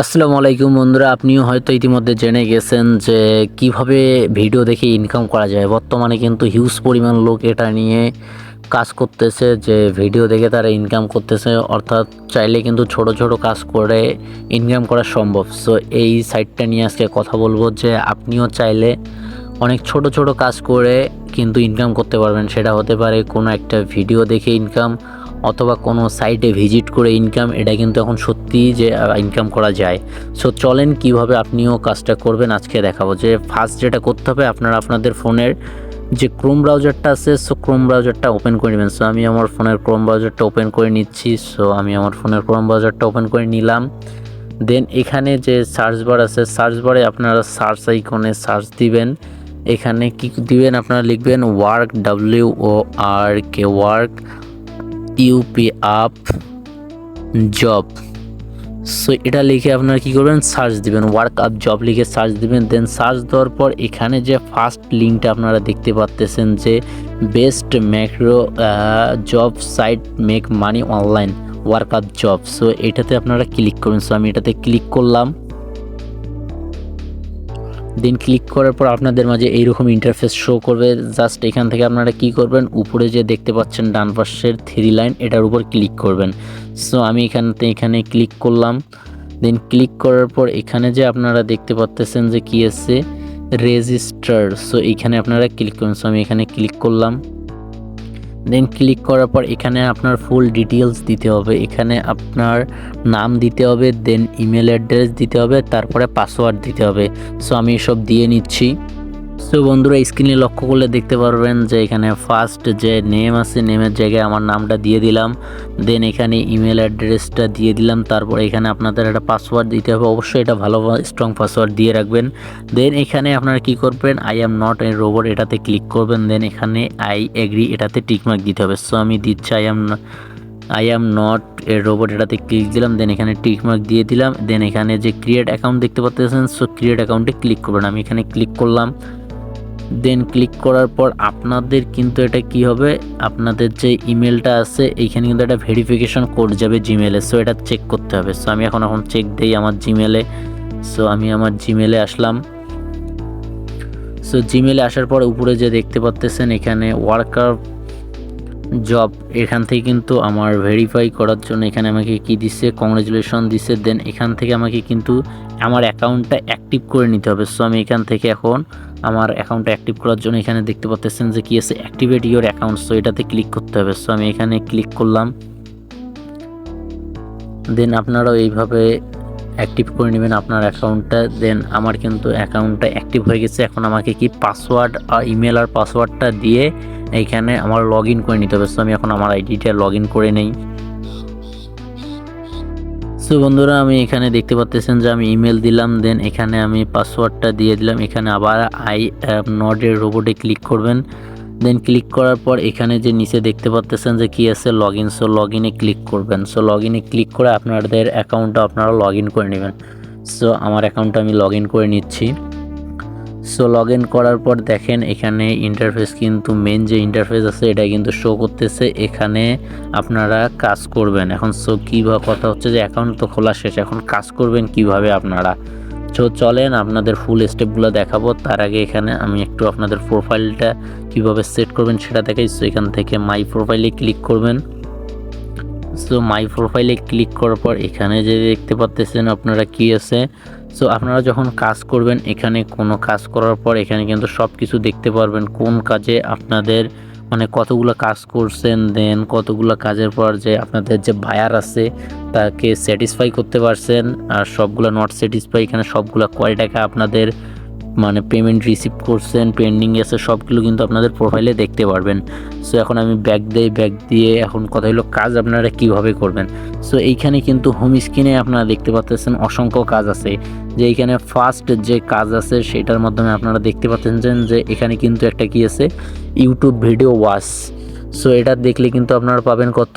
আসসালামু আলাইকুম বন্ধুরা, আপনিও হয়তো ইতিমধ্যে জেনে গেছেন যে কিভাবে ভিডিও দেখে ইনকাম করা যায়। বর্তমানে কিন্তু হিউজ পরিমাণ লোক এটা নিয়ে কাজ করতেছে যে ভিডিও দেখে তারা ইনকাম করতেছে, অর্থাৎ চাইলে কিন্তু ছোট ছোট কাজ করে ইনকাম করা সম্ভব। সো এই সাইটটা নিয়ে আজকে কথা বলবো যে আপনিও চাইলে অনেক ছোট ছোট কাজ করে কিন্তু ইনকাম করতে পারবেন। সেটা হতে পারে কোনো একটা ভিডিও দেখে ইনকাম, অথবা কোনো সাইটে ভিজিট করে ইনকাম। এটা কিন্তু এখন সত্যিই যে ইনকাম করা যায়। সো চলেন কিভাবে আপনিও কাজটা করবেন আজকে দেখাবো। যে ফার্স্ট যেটা করতে হবে, আপনারা আপনাদের ফোনের যে ক্রোম ব্রাউজারটা আছে, সো ক্রোম ব্রাউজারটা ওপেন করে নেবেন। সো আমি আমার ফোনের ক্রোম ব্রাউজারটা ওপেন করে নিচ্ছি। সো আমি আমার ফোনের ক্রোম ব্রাউজারটা ওপেন করে নিলাম। দেন এখানে যে সার্চ বার আছে, সার্চ বারে আপনারা সার্চ আইকনে সার্চ দিবেন। এখানে কি দিবেন, আপনারা লিখবেন work, WORK, work UP up job. So এটা লিখে আপনারা কি করবেন, সার্চ দিবেন, ওয়ার্ক আপ জব লিখে সার্চ দিবেন। দেন সার্চ দেওয়ার পর এখানে যে ফার্স্ট লিঙ্কটা আপনারা দেখতে পাচ্তেছেন যে best macro job site make money online work up job. So এটাতে আপনারা ক্লিক করবেন। সো আমি এটাতে ক্লিক করলাম। দেন ক্লিক করার পর আপনাদের মাঝে এইরকম ইন্টারফেস শো করবে। জাস্ট এখান থেকে আপনারা কি করবেন, উপরে যে দেখতে পাচ্ছেন ডান পাশের 3 লাইন, এটার উপর ক্লিক করবেন। সো আমি এখানে ক্লিক করলাম। দেন ক্লিক করার পর এখানে যে আপনারা দেখতে পাচ্তেছেন যে কি আছে, রেজিস্টার। সো এইখানে আপনারা ক্লিক করবেন। সো আমি এখানে ক্লিক করলাম। দেন ক্লিক করার পর এখানে আপনার ফুল ডিটেলস দিতে হবে। এখানে আপনার নাম দিতে হবে, দেন ইমেল অ্যাড্রেস দিতে হবে, তারপরে পাসওয়ার্ড দিতে হবে। সো আমি এসব দিয়ে নিচ্ছি। সো বন্ধুরা, স্ক্রিনে লক্ষ্য করলে দেখতে পারবেন যে এখানে ফার্স্ট যে নেম আছে, নেমের জায়গায় আমার নামটা দিয়ে দিলাম। দেন এখানে ইমেল অ্যাড্রেসটা দিয়ে দিলাম। তারপর এখানে আপনাদের একটা পাসওয়ার্ড দিতে হবে, অবশ্যই এটা ভালো স্ট্রং পাসওয়ার্ড দিয়ে রাখবেন। দেন এখানে আপনারা কি করবেন, I am not A robot এটাতে ক্লিক করবেন। দেন এখানে আই এগ্রি এটাতে টিকমার্ক দিতে হবে। সো আমি দিচ্ছি I am not A robot এটাতে ক্লিক দিলাম। দেন এখানে টিকমার্ক দিয়ে দিলাম। দেন এখানে যে ক্রিয়েট অ্যাকাউন্ট দেখতে পাচ্ছেন, সো ক্রিয়েট অ্যাকাউন্টে ক্লিক করবেন। আমি এখানে ক্লিক করলাম। দেন ক্লিক করার পর আপনাদের কিন্তু এটা কি হবে, আপনাদের যে ইমেলটা আছে এইখানে কিন্তু একটা ভেরিফিকেশন কোড যাবে জিমেলে। সো এটা চেক করতে হবে। সো আমি এখন চেক দেই আমার জিমেলে। সো আমি আমার জিমেলে আসলাম। সো জিমেলে আসার পর উপরে যে দেখতে পাচ্তেছেন এখানে ওয়ার্কার জব, এখান থেকে কিন্তু আমার ভেরিফাই করার জন্য এখানে আমাকে কি দিচ্ছে, কংগ্রাচুলেশন দিচ্ছে। দেন এখান থেকে আমাকে কিন্তু আমার অ্যাকাউন্টটা অ্যাক্টিভ করে নিতে হবে। সো আমি এখান থেকে এখন আমার অ্যাকাউন্টটা অ্যাক্টিভ করার জন্য এখানে দেখতে পাচ্ছেন যে কি আছে, অ্যাক্টিভেট ইওর অ্যাকাউন্ট। সো এটাতে ক্লিক করতে হবে। সো আমি এখানে ক্লিক করলাম। দেন আপনারাও এইভাবে অ্যাক্টিভ করে নেবেন আপনার অ্যাকাউন্টটা। দেন আমার কিন্তু অ্যাকাউন্টটা অ্যাক্টিভ হয়ে গেছে। এখন আমাকে কি পাসওয়ার্ড আর ইমেল আর পাসওয়ার্ডটা দিয়ে এইখানে আমার লগ ইন করে নিতে হবে। সো আমি এখন আমার আইডিটা লগ ইন করে নেই। সো বন্ধুরা, আমি এখানে দেখতে পাচ্ছেন যে আমি ইমেল দিলাম। দেন এখানে আমি পাসওয়ার্ডটা দিয়ে দিলাম। এখানে আবার আই অ্যাম নট এ রোবটে ক্লিক করবেন। দেন ক্লিক করার পর এখানে যে নিচে দেখতে পাচ্ছেন যে কি আছে, লগ ইন। সো লগ ইনে ক্লিক করবেন। সো লগ ইনে ক্লিক করে আপনাদের অ্যাকাউন্টটা আপনারা লগ ইন করে নেবেন। সো আমার অ্যাকাউন্টটা আমি লগ ইন করে নিচ্ছি। সো লগ ইন করার পর দেখেন এখানে ইন্টারফেস কিন্তু মেন যে ইন্টারফেস আছে এটা কিন্তু শো করতেছে। এখানে আপনারা কাজ করবেন এখন। সো কীভাবে, কথা হচ্ছে যে অ্যাকাউন্ট তো খোলা শেষ, এখন কাজ করবেন কিভাবে আপনারা। সো চলেন আপনাদের ফুল স্টেপগুলো দেখাবো। তার আগে এখানে আমি একটু আপনাদের প্রোফাইলটা কিভাবে সেট করবেন সেটা দেখাই। সো এখান থেকে মাই প্রোফাইলে ক্লিক করবেন। সো মাই প্রোফাইলে ক্লিক করার পর এখানে যে দেখতে পাচ্ছেন আপনারা কি আছে, সো আপনারা যখন কাজ করবেন এখানে কোনো কাজ করার পর এখানে কিন্তু সব কিছু দেখতে পারবেন, কোন কাজে আপনাদের মানে কতগুলো কাজ করছেন। দেন কতগুলো কাজের পর যে আপনাদের যে বায়ার আছে তাকে স্যাটিসফাই করতে পারছেন, আর সবগুলো নট স্যাটিসফাই এখানে সবগুলো কয় টাকা আপনাদের মানে পেমেন্ট রিসিভ করছেন, পেন্ডিং আছে, সবগুলো কিন্তু আপনাদের প্রোফাইলে দেখতে পারবেন। সো এখন আমি ব্যাক দিয়ে এখন কথা হলো কাজ আপনারা কিভাবে করবেন। সো এইখানে কিন্তু হোম স্ক্রিনে আপনারা দেখতে পাচ্ছেন অসংখ্য কাজ আছে। যে এইখানে ফার্স্ট যে কাজ আছে সেটার মাধ্যমে আপনারা দেখতে পাচ্ছেন যে এখানে কিন্তু একটা কি আছে, ইউটিউব ভিডিও ওয়াচ। সো এটা দেখলে কিন্তু আপনারা পাবেন কত,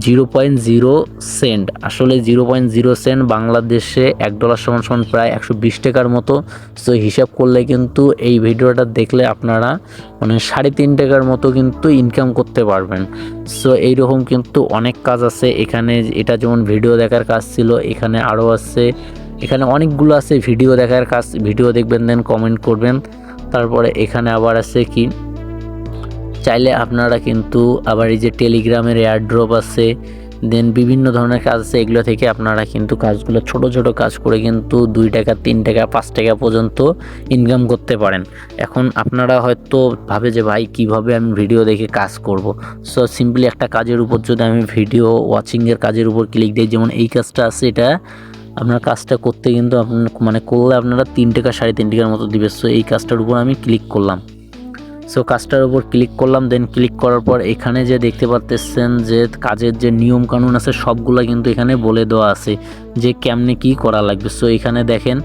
0.0 সেন্ট। আসলে 0.0 সেন্ট বাংলাদেশে $1 সমান সমান প্রায় 120 টাকার মতো। সো হিসাব করলে কিন্তু এই ভিডিওটা দেখলে আপনারা মানে 3.5 টাকার মতো কিন্তু ইনকাম করতে পারবেন। সো এইরকম কিন্তু অনেক কাজ আছে এখানে। এটা যেমন ভিডিও দেখার কাজ ছিল, এখানে আরও আছে, এখানে অনেকগুলো আছে ভিডিও দেখার কাজ। ভিডিও দেখবেন, দেন কমেন্ট করবেন। তারপরে এখানে আবার আছে কি, চাইলে আপনারা কিন্তু আবার এই যে টেলিগ্রামের এয়ারড্রপ আছে, দেন বিভিন্ন ধরনের কাজ আছে। এগুলো থেকে আপনারা কিন্তু কাজগুলো ছোট ছোট কাজ করে কিন্তু 2 টাকা 3 টাকা 5 টাকা পর্যন্ত ইনকাম করতে পারেন। এখন আপনারা হয়তো ভাবে যে ভাই কিভাবে আমি ভিডিও দেখে কাজ করব। সো সিম্পলি একটা কাজের উপর যদি আমি ভিডিও ওয়াচিংয়ের কাজের উপর ক্লিক দিই, যেমন এই কাজটা আছে, এটা আপনার কাজটা করতে কিন্তু আপনার মানে করলে আপনারা 3 টাকা 3.5 টাকার মতো দিবে। সো এই কাজটার উপর আমি ক্লিক করলাম। সো কাজটার উপর ক্লিক করলাম, দেন ক্লিক করার পর এখানে যে দেখতে পাচ্ছেন যে কাজের যে নিয়ম কানুন আছে সবগুলো কিন্তু এখানে বলে দেওয়া আছে যে কেমনে কি করা লাগবে। সো এখানে দেখেন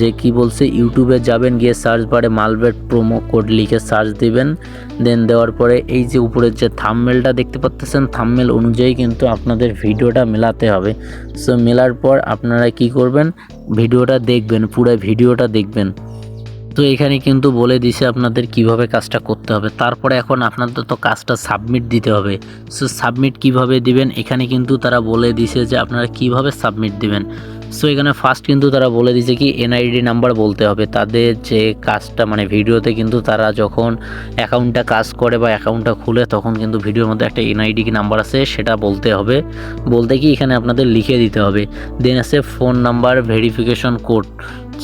যে কি বলছে, ইউটিউবে যাবেন, গিয়ে সার্চ বারে মালবেট প্রোমো কোড লিখে সার্চ দিবেন। দেন দেওয়ার পরে এই যে উপরের যে থাম্বনেলটা দেখতে পাচ্ছেন, থাম্বনেল অনুযায়ী কিন্তু আপনাদের ভিডিওটা মেলাতে হবে। সো মেলার পর আপনারা কি করবেন, ভিডিওটা দেখবেন, পুরো ভিডিওটা দেখবেন। তো এখানে কিন্তু বলে দিছে আপনাদের কিভাবে কাজটা করতে হবে। তারপরে এখন আপনাদের তো কাজটা সাবমিট দিতে হবে। সো সাবমিট কিভাবে দিবেন, এখানে কিন্তু তারা বলে দিছে যে আপনারা কিভাবে সাবমিট দিবেন। সো এখানে ফার্স্ট কিন্তু তারা বলে দিছে কি এনআইডি নাম্বার বলতে হবে। তাদের যে কাজটা মানে ভিডিওতে কিন্তু তারা যখন অ্যাকাউন্টটা কাজ করে বা অ্যাকাউন্টটা খুলে তখন কিন্তু ভিডিওর মধ্যে একটা এনআইডি নাম্বার আছে, সেটা বলতে হবে। বলতে কি এখানে আপনাদের লিখে দিতে হবে। দেন আছে phone number verification code.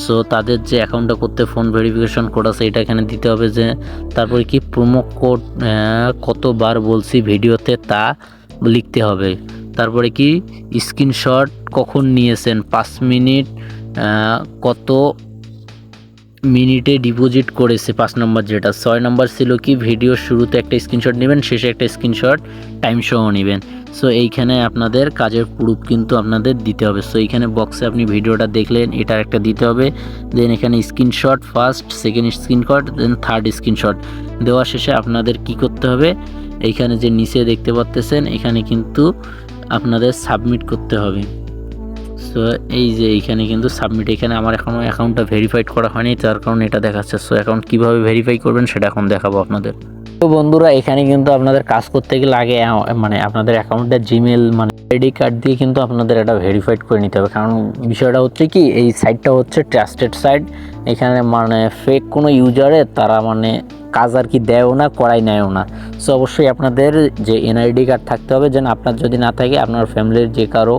So তাদের যে অ্যাকাউন্টটা করতে ফোন ভেরিফিকেশন কোড আছে এটা এখানে দিতে হবে। যে তারপরে কি প্রোমো কোড কতবার বলছি ভিডিওতে তা লিখতে হবে। তারপরে কি স্ক্রিনশট কখন নিয়েছেন, 5 মিনিট কত মিনিটে ডিপোজিট করেছে 5 নম্বর। যেটা 6 নম্বর ছিল কি ভিডিও শুরুতে একটা স্ক্রিনশট নেবেন, শেষে একটা স্ক্রিনশট টাইম সহ নেবেন। সো এইখানে আপনাদের কাজের প্রুফ কিন্তু আপনাদের দিতে হবে। সো এইখানে বক্সে আপনি ভিডিওটা দেখলেন, এটার একটা দিতে হবে। দেন এখানে স্ক্রিনশট ফার্স্ট, সেকেন্ড স্ক্রিনশট, দেন থার্ড স্ক্রিনশট দেওয়া শেষে আপনাদের কি করতে হবে, এইখানে যে নিচে দেখতে পাচ্ছেন এখানে কিন্তু আপনাদের সাবমিট করতে হবে। সো এই যে এইখানে কিন্তু সাবমিট, এখানে আমার এখনও অ্যাকাউন্টটা ভেরিফাইড করা হয়নি, তার কারণে এটা দেখাচ্ছে। সো অ্যাকাউন্ট কীভাবে ভেরিফাই করবেন সেটা এখন দেখাবো আপনাদের। তো বন্ধুরা এখানে কিন্তু আপনাদের কাজ করতে গেলে আগে মানে আপনাদের অ্যাকাউন্টের জিমেল মানে আইডি কার্ড দিয়ে কিন্তু আপনাদের এটা ভেরিফাইড করে নিতে হবে। কারণ বিষয়টা হচ্ছে কি, এই সাইটটা হচ্ছে ট্রাস্টেড সাইট। এখানে মানে ফেক কোনো ইউজারে তারা মানে কাজ আর কি দেয়ও না, করাই নেয়ও না। সো অবশ্যই আপনাদের যে এনআইডি কার্ড থাকতে হবে। যেন আপনার যদি না থাকে আপনার ফ্যামিলির যে কারো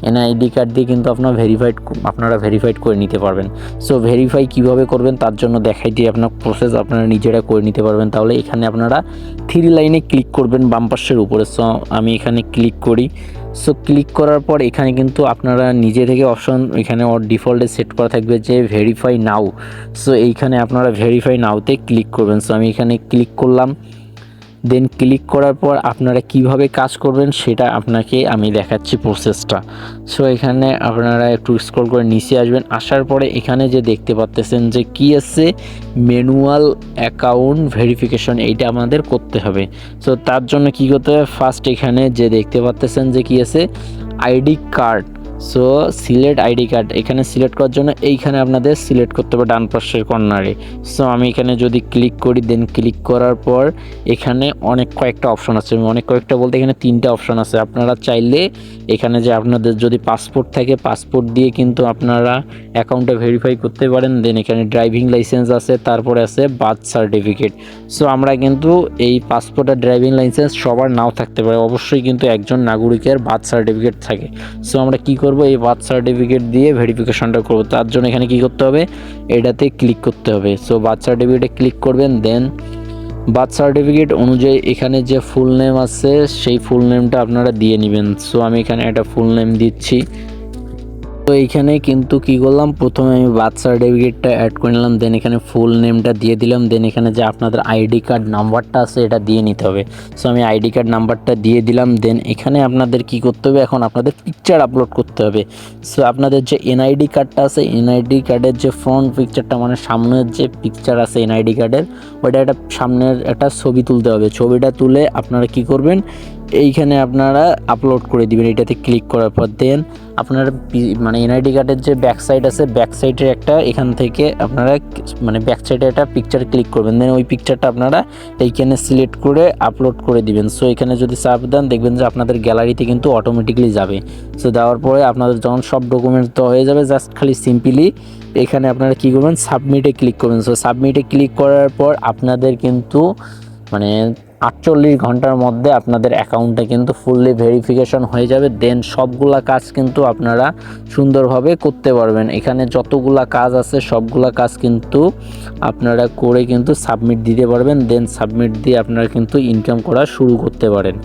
এনআইডি কার্ড দিয়ে কিন্তু আপনারা ভেরিফাইড করে নিতে পারবেন। সো ভেরিফাই কিভাবে করবেন তার জন্য দেখাই দিয়ে আপনার প্রসেস আপনারা নিজেরা করে নিতে পারবেন। তাহলে এখানে আপনারা 3 লাইনে ক্লিক করবেন বাম পাশের উপরে। সো আমি এখানে ক্লিক করি। সো ক্লিক করার পর এখানে কিন্তু আপনারা নিজে থেকে অপশন এখানে ডিফল্টে সেট করা থাকবে যে ভেরিফাই নাও। সো এইখানে আপনারা ভেরিফাই নাওতে ক্লিক করবেন। সো আমি এখানে ক্লিক করলাম। দেন ক্লিক করার পর আপনারা কিভাবে কাজ করবেন সেটা আপনাকে আমি দেখাচ্ছি প্রসেসটা। সো এখানে আপনারা একটু স্ক্রল করে নিচে আসবেন। আসার পরে এখানে যে দেখতে পাচ্ছেন যে কি আছে ম্যানুয়াল অ্যাকাউন্ট ভেরিফিকেশন, এইটা আমাদের করতে হবে। সো তার জন্য কি করতে হবে, ফার্স্ট এখানে যে দেখতে পাচ্ছেন যে কি আছে ID card. So select ID card, এখানে সিলেক্ট করার জন্য এইখানে আপনাদের সিলেক্ট করতে হবে ডান পাশের কর্নারে। সো আমি এখানে যদি ক্লিক করি, দেন ক্লিক করার পর এখানে কয়েকটা অপশন আছে। অনেক কয়েকটা বলতে এখানে 3টা অপশন আছে। আপনারা চাইলে এখানে যে আপনাদের যদি পাসপোর্ট থাকে পাসপোর্ট দিয়ে কিন্তু আপনারা অ্যাকাউন্টটা ভেরিফাই করতে পারেন। দেন এখানে ড্রাইভিং লাইসেন্স আছে, তারপরে আছে বার্থ সার্টিফিকেট। সো আমরা কিন্তু এই পাসপোর্ট আর ড্রাইভিং লাইসেন্স সবার নাও থাকতে পারে, অবশ্যই কিন্তু একজন নাগরিকের বার্থ সার্টিফিকেট থাকে। সো আমরা কি করব, এই বার্থ সার্টিফিকেট দিয়ে ভেরিফিকেশনটা করব। তার জন্য এখানে কি করতে হবে, এটাতে ক্লিক করতে হবে। সো বার্থ সার্টিফিকেটে ক্লিক করবেন। দেন বার্থ সার্টিফিকেট অনুযায়ী এখানে যে ফুল নেম আছে সেই ফুল নেমটা আপনারা দিয়ে নেবেন। সো আমি এখানে একটা ফুল নেম দিচ্ছি। তো এইখানে কিন্তু কি করলাম, প্রথমে আমি বার্থ সার্টিফিকেটটা অ্যাড করে নিলাম, দেন এখানে ফুল নেমটা দিয়ে দিলাম। দেন এখানে যে আপনাদের আইডি কার্ড নাম্বারটা আছে এটা দিয়ে নিতে হবে। সো আমি আইডি কার্ড নাম্বারটা দিয়ে দিলাম। দেন এখানে আপনাদের কি করতে হবে, এখন আপনাদের পিকচার আপলোড করতে হবে। সো আপনাদের যে এনআইডি কার্ডটা আছে, এনআইডি কার্ডের যে ফ্রন্ট পিকচারটা মানে সামনের যে পিকচার আছে এনআইডি কার্ডের, ওইটা একটা সামনের একটা ছবি তুলতে হবে। ছবিটা তুলে আপনারা কি করবেন, এইখানে আপনারা আপলোড করে দিবেন। এটাতে ক্লিক করার পর দেন আপনারা মানে এনআইডি কার্ডের যে ব্যাক সাইড আছে, ব্যাক সাইডের একটা এখান থেকে আপনারা মানে ব্যাক সাইডে একটা পিকচার ক্লিক করবেন। দেন ওই পিকচারটা আপনারা এইখানে সিলেক্ট করে আপলোড করে দিবেন। সো এখানে যদি চাপ দেন দেখবেন যে আপনাদের গ্যালারিতে কিন্তু অটোমেটিকলি যাবে। সো দেওয়ার পরে আপনাদের যখন সব ডকুমেন্টস দেওয়া হয়ে যাবে, জাস্ট খালি সিম্পলি এখানে আপনারা কী করবেন, সাবমিটে ক্লিক করবেন। সো সাবমিটে ক্লিক করার পর আপনাদের কিন্তু মানে 48 ঘন্টার মধ্যে আপনাদের অ্যাকাউন্টটা কিন্তু ফুললি ভেরিফিকেশন হয়ে যাবে। দেন সবগুলা কাজ কিন্তু আপনারা সুন্দরভাবে করতে পারবেন। এখানে যতগুলা কাজ আছে সবগুলা কাজ কিন্তু আপনারা করে কিন্তু সাবমিট দিতে পারবেন। দেন সাবমিট দিয়ে আপনারা কিন্তু ইনকাম করা শুরু করতে পারেন।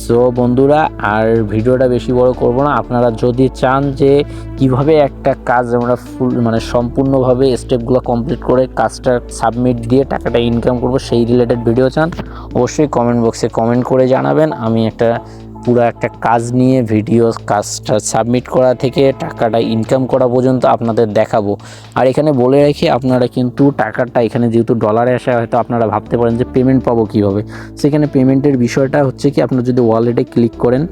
সো বন্ধুরা, আর ভিডিওটা বেশি বড় করব না। আপনারা যদি চান যে কিভাবে একটা কাজ আমরা মানে সম্পূর্ণভাবে স্টেপগুলো কমপ্লিট করে কাজটা সাবমিট দিয়ে টাকাটা ইনকাম করব, সেই রিলেটেড ভিডিও চান, অবশ্যই কমেন্ট বক্সে কমেন্ট করে জানাবেন। আমি পুরো একটা কাজ নিয়ে ভিডিও, কাজটা সাবমিট করা থেকে টাকাটা ইনকাম করা পর্যন্ত আপনাদের দেখাবো। আর এখানে বলে রাখি, আপনারা কিন্তু টাকাটা এখানে যেহেতু ডলারে আসে, হয়তো আপনারা ভাবতে পারেন যে পেমেন্ট পাবো কীভাবে। সেখানে পেমেন্টের বিষয়টা হচ্ছে কি, আপনারা যদি ওয়ালেটে ক্লিক করেন,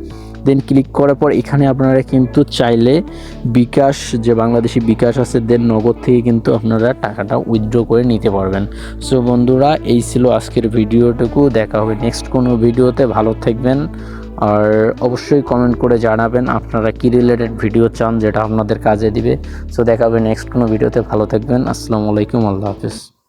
দেন ক্লিক করার পর এখানে আপনারা কিন্তু চাইলে বিকাশ, যে বাংলাদেশি বিকাশ আছে, দেন নগদ থেকে কিন্তু আপনারা টাকাটা উইথড্র করে নিতে পারবেন। সো বন্ধুরা, এই ছিল আজকের ভিডিওটুকু। দেখা হবে নেক্সট কোনো ভিডিওতে। ভালো থাকবেন, আর অবশ্যই কমেন্ট করে জানাবেন আপনারা কী রিলেটেড ভিডিও চান যেটা আপনাদের কাজে দিবে। সো দেখা হবে নেক্সট কোনো ভিডিওতে। ভালো থাকবেন। আসসালামু আলাইকুম, আল্লাহ হাফিজ।